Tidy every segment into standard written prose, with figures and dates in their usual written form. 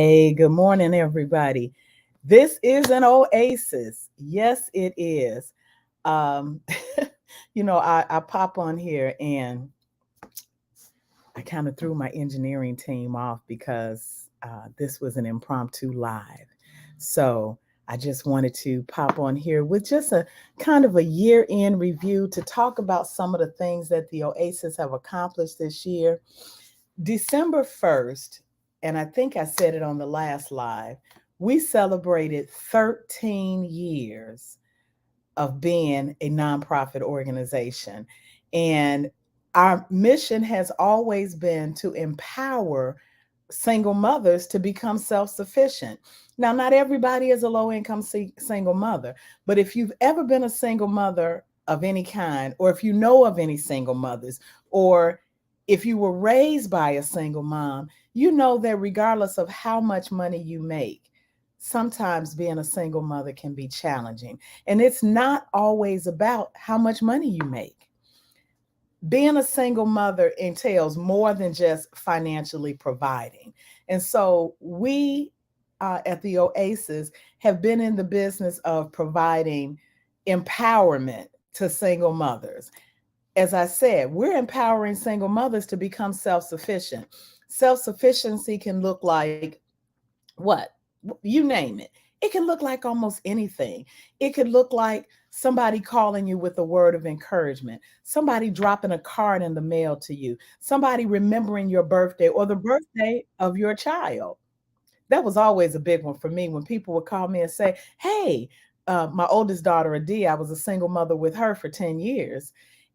Hey, good morning, everybody. This is an Oasis. Yes, it is. Um, I pop on here and I kind of threw my engineering team off because this was an impromptu live. So I just wanted to pop on here with just a kind of a year in review to talk about some of the things that the Oasis have accomplished this year. December 1st, and I think I said it on the last live, we celebrated 13 years of being a nonprofit organization. And our mission has always been to empower single mothers to become self sufficient. Now, not everybody is a low income single mother, but if you've ever been a single mother of any kind, or if you know of any single mothers, or if you were raised by a single mom, you know that regardless of how much money you make, sometimes being a single mother can be challenging. And it's not always about how much money you make. Being a single mother entails more than just financially providing. And so we at the Oasis have been in the business of providing empowerment to single mothers. As I said, we're empowering single mothers to become self sufficient. Self sufficiency can look like what? You name it. It can look like almost anything. It could look like somebody calling you with a word of encouragement, somebody dropping a card in the mail to you, somebody remembering your birthday or the birthday of your child. That was always a big one for me when people would call me and say, hey, my oldest daughter, Adi, I was a single mother with her for 10 years.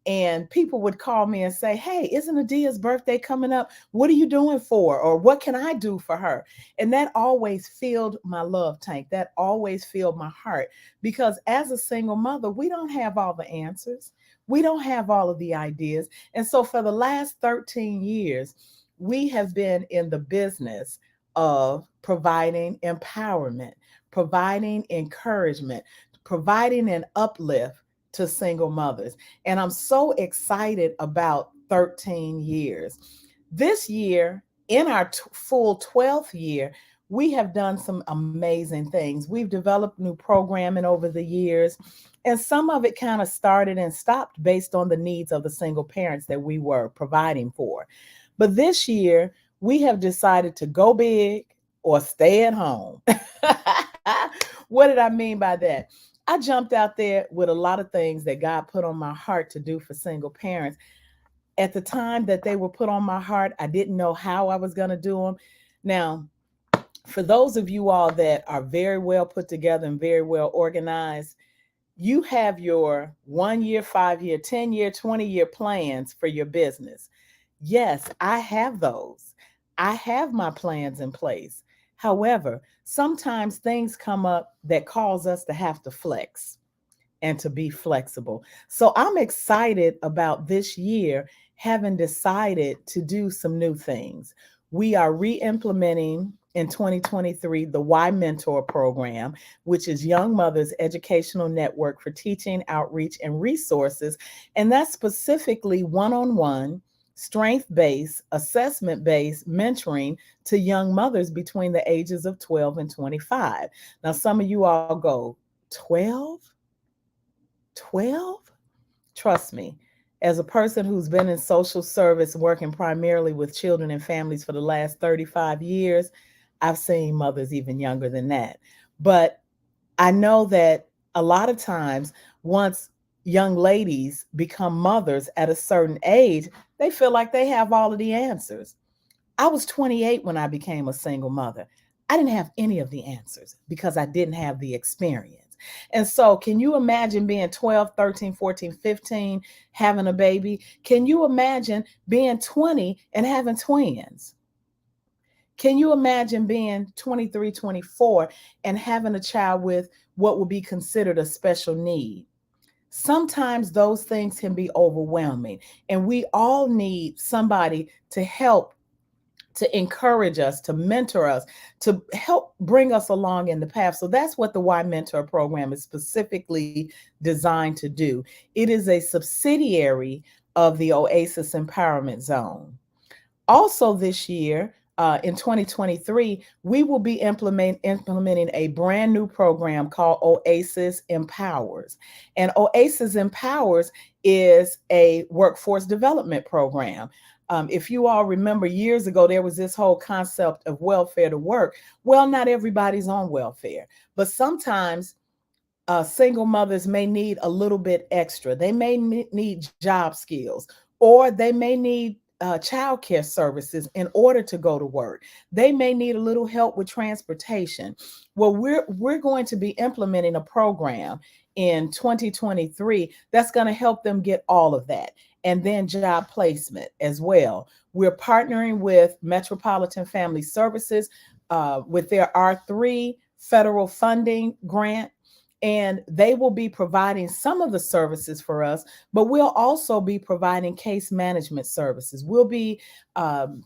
And people would call me and say, hey, isn't Adia's birthday coming up? What are you doing for? Or what can I do for her? And that always filled my love tank. That always filled my heart. Because as a single mother, we don't have all the answers. We don't have all of the ideas. And so for the last 13 years, we have been in the business of providing empowerment, providing encouragement, providing an uplift to single mothers. And I'm so excited about 13 years. This year, in our full 12th year, we have done some amazing things. We've developed new programming over the years, and some of it kind of started and stopped based on the needs of the single parents that we were providing for. But this year, we have decided to go big or stay at home. What did I mean by that? I jumped out there with a lot of things that God put on my heart to do for single parents. At the time that they were put on my heart, I didn't know how I was going to do them. Now, for those of you all that are very well put together and very well organized, you have your 1 year, 5 year, 10 year, 20 year plans for your business. Yes, I have those. I have my plans in place. However, sometimes things come up that cause us to have to flex and to be flexible. So I'm excited about this year having decided to do some new things. We are re implementing in 2023 the Y Mentor program, which is Young Mothers Educational Network for Teaching, Outreach, and Resources. And that's specifically one on one, strength based, assessment based mentoring to young mothers between the ages of 12 and 25. Now, some of you all go, 12? 12? Trust me, as a person who's been in social service working primarily with children and families for the last 35 years, I've seen mothers even younger than that. But I know that a lot of times, once young ladies become mothers at a certain age, they feel like they have all of the answers. I was 28 when I became a single mother. I didn't have any of the answers because I didn't have the experience. And so, can you imagine being 12, 13, 14, 15, having a baby? Can you imagine being 20 and having twins? Can you imagine being 23, 24 and having a child with what would be considered a special need? Sometimes those things can be overwhelming, and we all need somebody to help, to encourage us, to mentor us, to help bring us along in the path. So that's what the Y Mentor program is specifically designed to do. It is a subsidiary of the Oasis Empowerment Zone. Also, this year, in 2023, we will be implementing a brand new program called Oasis Empowers. And Oasis Empowers is a workforce development program. If you all remember years ago, there was this whole concept of welfare to work. Well, not everybody's on welfare, but sometimes single mothers may need a little bit extra. They may need job skills, or they may need child care services in order to go to work. They may need a little help with transportation. Well, we're going to be implementing a program in 2023 that's going to help them get all of that. And then job placement as well. We're partnering with Metropolitan Family Services with their R3 federal funding grant, and they will be providing some of the services for us, but we'll also be providing case management services. We'll be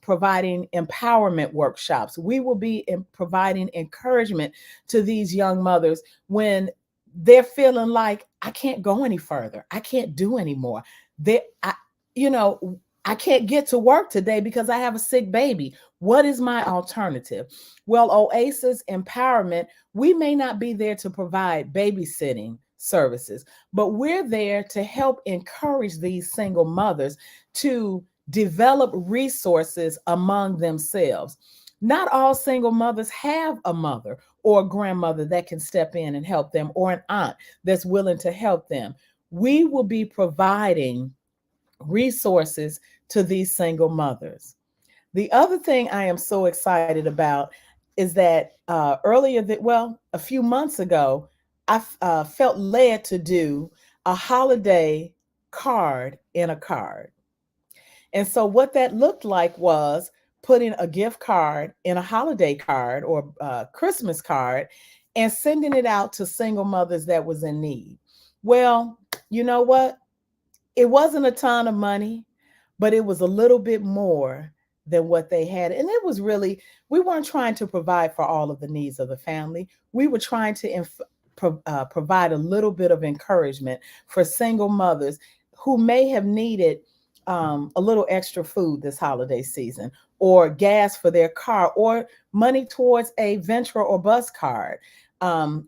providing empowerment workshops. We will be providing encouragement to these young mothers when they're feeling like, I can't go any further, I can't do anymore. They, I, I can't get to work today because I have a sick baby. What is my alternative? Well, Oasis Empowerment, we may not be there to provide babysitting services, but we're there to help encourage these single mothers to develop resources among themselves. Not all single mothers have a mother or a grandmother that can step in and help them, or an aunt that's willing to help them. We will be providing resources to these single mothers. The other thing I am so excited about is that a few months ago, I felt led to do a holiday card in a card. And so what that looked like was putting a gift card in a holiday card or a Christmas card and sending it out to single mothers that was in need. Well, you know what? It wasn't a ton of money, but it was a little bit more than what they had. And it was really, we weren't trying to provide for all of the needs of the family. We were trying to provide a little bit of encouragement for single mothers who may have needed a little extra food this holiday season, or gas for their car, or money towards a Ventura or bus card.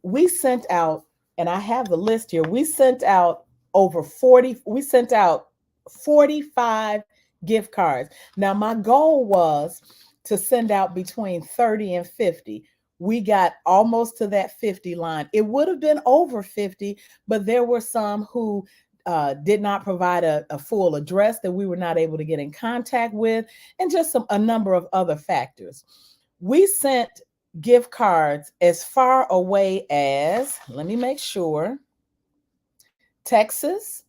We sent out, and I have the list here, we sent out 45 gift cards. Now, my goal was to send out between 30 and 50. We got almost to that 50 line. It would have been over 50, but there were some who did not provide a full address that we were not able to get in contact with, and just a number of other factors. We sent gift cards as far away as, let me make sure, Texas.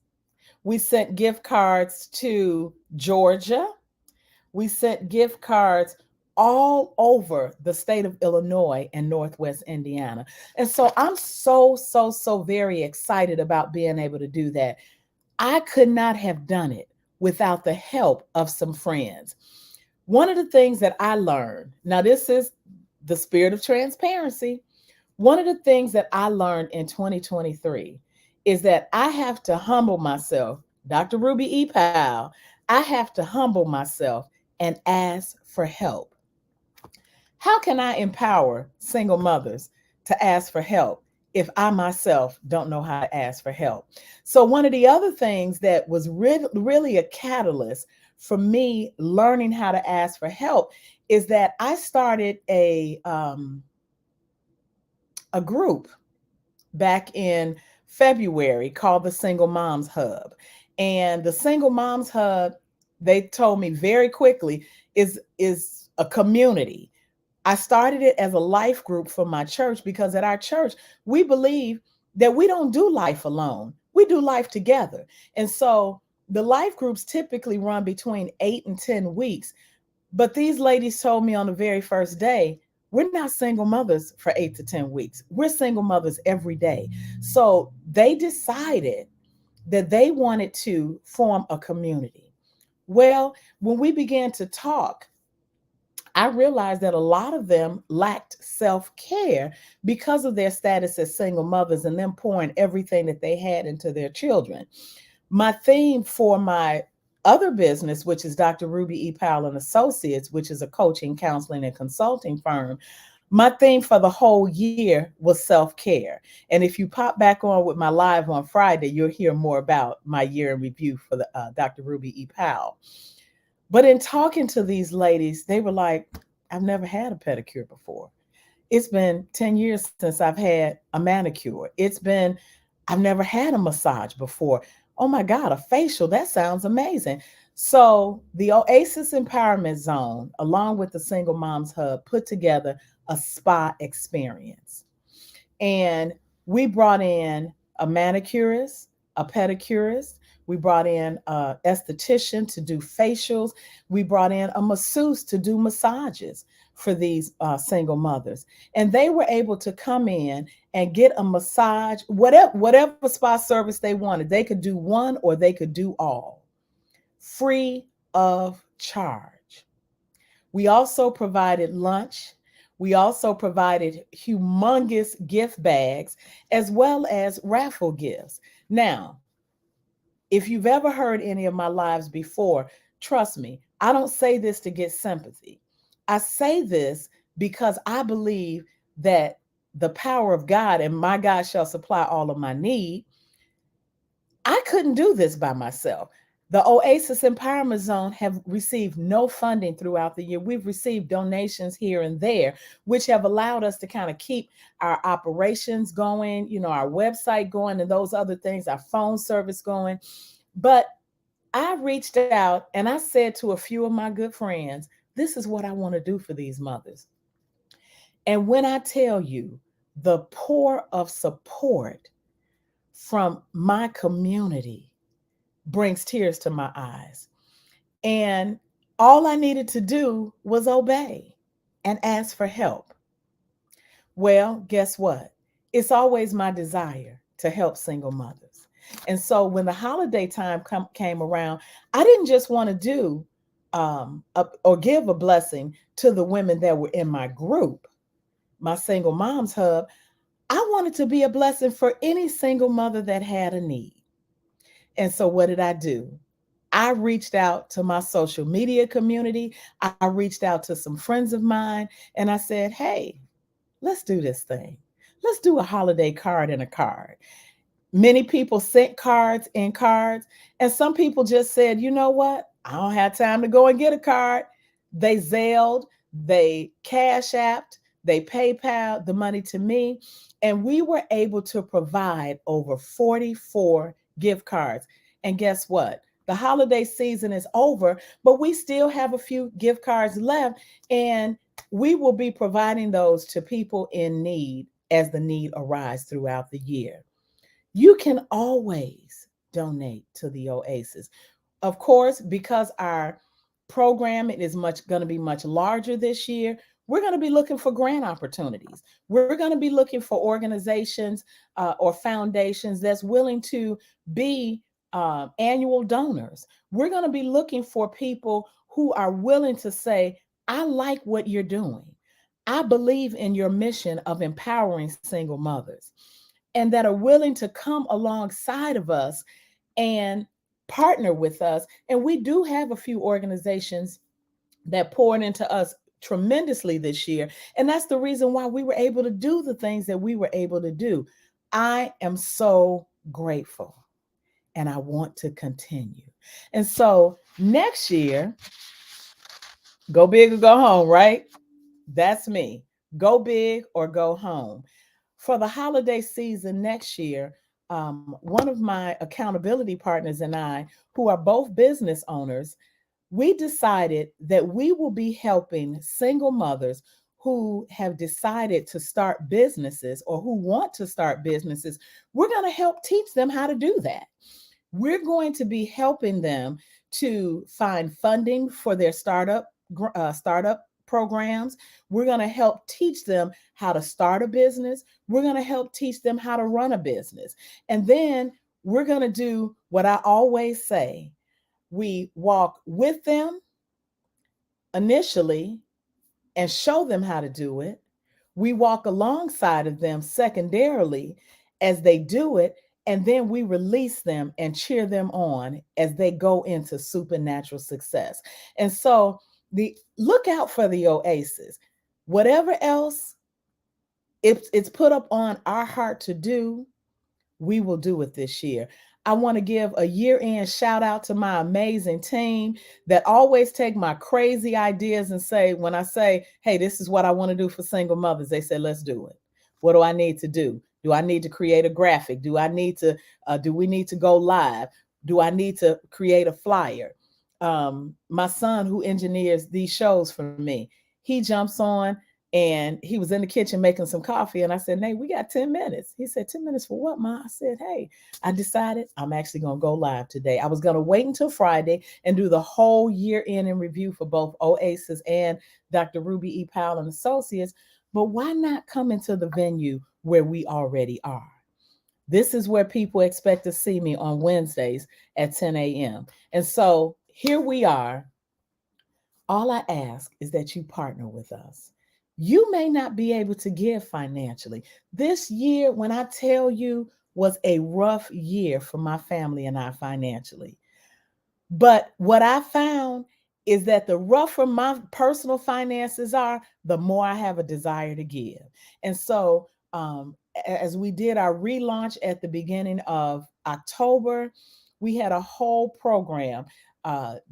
We sent gift cards to Georgia. We sent gift cards all over the state of Illinois and Northwest Indiana. And so I'm so very excited about being able to do that. I could not have done it without the help of some friends. One of the things that I learned, now this is the spirit of transparency. One of the things that I learned in 2023 is that I have to humble myself. Dr. Ruby E. Powell, I have to humble myself and ask for help. How can I empower single mothers to ask for help if I myself don't know how to ask for help? So one of the other things that was really a catalyst for me learning how to ask for help is that I started a group back in February called the Single Moms Hub. And the Single Moms Hub, they told me very quickly, is a community. I started it as a life group for my church because at our church, we believe that we don't do life alone. We do life together. And so the life groups typically run between 8 and 10 weeks. But these ladies told me on the very first day, we're not single mothers for 8 to 10 weeks. We're single mothers every day. So they decided that they wanted to form a community. Well, when we began to talk, I realized that a lot of them lacked self-care because of their status as single mothers and them pouring everything that they had into their children. My theme for my other business, which is Dr. Ruby E. Powell and Associates, which is a coaching, counseling, and consulting firm, my theme for the whole year was self-care. And if you pop back on with my live on Friday, you'll hear more about my year in review for the Dr. Ruby E. Powell. But in talking to these ladies, they were like, I've never had a pedicure before. It's been 10 years since I've had a manicure. It's been, I've never had a massage before. Oh my God, a facial, that sounds amazing. So the Oasis Empowerment Zone, along with the Single Moms Hub, put together a spa experience. And we brought in a manicurist, a pedicurist. We brought in an esthetician to do facials. We brought in a masseuse to do massages for these single mothers. And they were able to come in and get a massage, whatever spa service they wanted. They could do one or they could do all, free of charge. We also provided lunch. We also provided humongous gift bags as well as raffle gifts. Now, if you've ever heard any of my lives before, trust me, I don't say this to get sympathy. I say this because I believe that the power of God and my God shall supply all of my need. I couldn't do this by myself. The Oasis Empowerment Zone have received no funding throughout the year. We've received donations here and there, which have allowed us to kind of keep our operations going, our website going and those other things, our phone service going. But I reached out and I said to a few of my good friends, this is what I want to do for these mothers. And when I tell you the pour of support from my community brings tears to my eyes. And all I needed to do was obey and ask for help. Well, guess what? It's always my desire to help single mothers. And so when the holiday time came around, I didn't just want to do or give a blessing to the women that were in my group, my Single Moms Hub. I wanted to be a blessing for any single mother that had a need. And so what did I do? I reached out to my social media community. I reached out to some friends of mine and I said, hey, let's do this thing. Let's do a holiday card and a card. Many people sent cards and cards, and some people just said, you know what? I don't have time to go and get a card. They Zelled, they Cash Apped, they PayPal the money to me, and we were able to provide over 44 gift cards. And guess what? The holiday season is over, but we still have a few gift cards left, and we will be providing those to people in need as the need arises throughout the year. You can always donate to the Oasis. Of course, because our program is much going to be much larger this year, we're going to be looking for grant opportunities. We're going to be looking for organizations or foundations that's willing to be annual donors. We're going to be looking for people who are willing to say, I like what you're doing. I believe in your mission of empowering single mothers, and that are willing to come alongside of us and partner with us. And we do have a few organizations that poured into us tremendously this year. And that's the reason why we were able to do the things that we were able to do. I am so grateful and I want to continue. And so next year, go big or go home, right? That's me. Go big or go home. For the holiday season next year, one of my accountability partners and I, who are both business owners, we decided that we will be helping single mothers who have decided to start businesses or who want to start businesses. We're going to help teach them how to do that. We're going to be helping them to find funding for their startup programs. We're going to help teach them how to start a business. We're going to help teach them how to run a business. And then we're going to do what I always say. We walk with them initially and show them how to do it. We walk alongside of them secondarily as they do it. And then we release them and cheer them on as they go into supernatural success. And so the look out for the Oasis. Whatever else it's put up on our heart to do, we will do it this year. I want to give a year end shout out to my amazing team that always take my crazy ideas and say, when I say, hey, this is what I want to do for single mothers, they say, let's do it. What do I need to do? Do I need to create a graphic? Do we need to go live? Do I need to create a flyer? My son, who engineers these shows for me, he jumps on and he was in the kitchen making some coffee. And I said, Nate, we got 10 minutes. He said, 10 minutes for what, Ma? I said, hey, I decided I'm actually going to go live today. I was going to wait until Friday and do the whole year end in review for both Oasis and Dr. Ruby E. Powell and Associates. But why not come into the venue where we already are? This is where people expect to see me on Wednesdays at 10 a.m. And so here we are. All I ask is that you partner with us. You may not be able to give financially. This year, when I tell you, was a rough year for my family and I financially. But what I found is that the rougher my personal finances are, the more I have a desire to give. And so, as we did our relaunch at the beginning of October, we had a whole program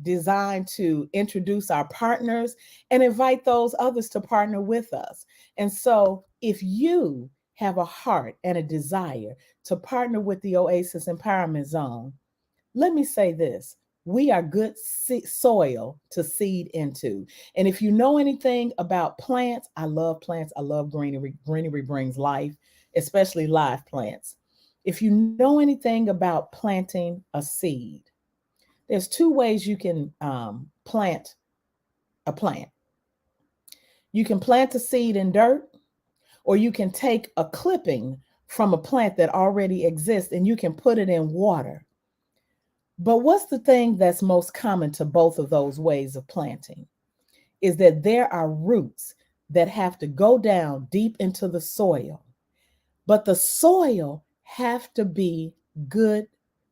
designed to introduce our partners and invite those others to partner with us. And so, if you have a heart and a desire to partner with the Oasis Empowerment Zone, let me say this: we are good soil to seed into. And if you know anything about plants, I love plants. I love greenery. Greenery brings life, especially live plants. If you know anything about planting a seed, there's two ways you can plant a plant. You can plant a seed in dirt, or you can take a clipping from a plant that already exists and you can put it in water. But what's the thing that's most common to both of those ways of planting is that there are roots that have to go down deep into the soil, but the soil have to be good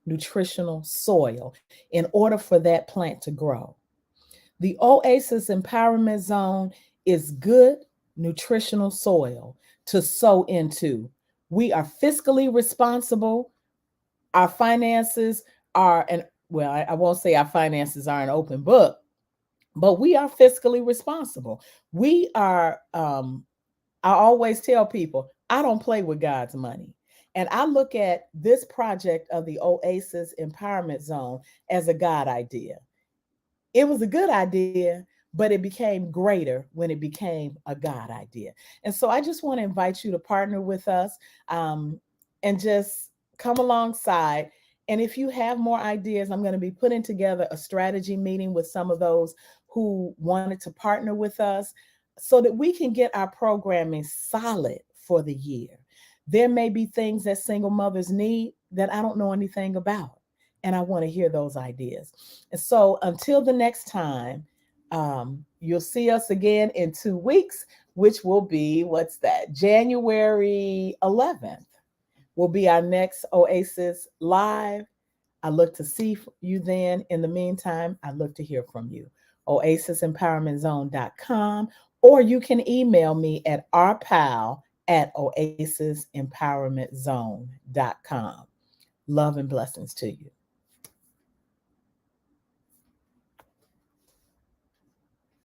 nutritional soil in order for that plant to grow. The Oasis Empowerment Zone is good nutritional soil to sow into. We are fiscally responsible. Our finances are, and well, I won't say our finances are an open book, but we are fiscally responsible. We are, I always tell people, I don't play with God's money. And I look at this project of the Oasis Empowerment Zone as a God idea. It was a good idea, but it became greater when it became a God idea. And so I just want to invite you to partner with us, and just come alongside. And if you have more ideas, I'm going to be putting together a strategy meeting with some of those who wanted to partner with us so that we can get our programming solid for the year. There may be things that single mothers need that I don't know anything about, and I want to hear those ideas. And so until the next time, you'll see us again in 2 weeks, which will be, what's that? January 11th will be our next Oasis Live. I look to see you then. In the meantime, I look to hear from you. OasisEmpowermentZone.com, or you can email me at rpowell@OasisEmpowermentZone.com. Love and blessings to you.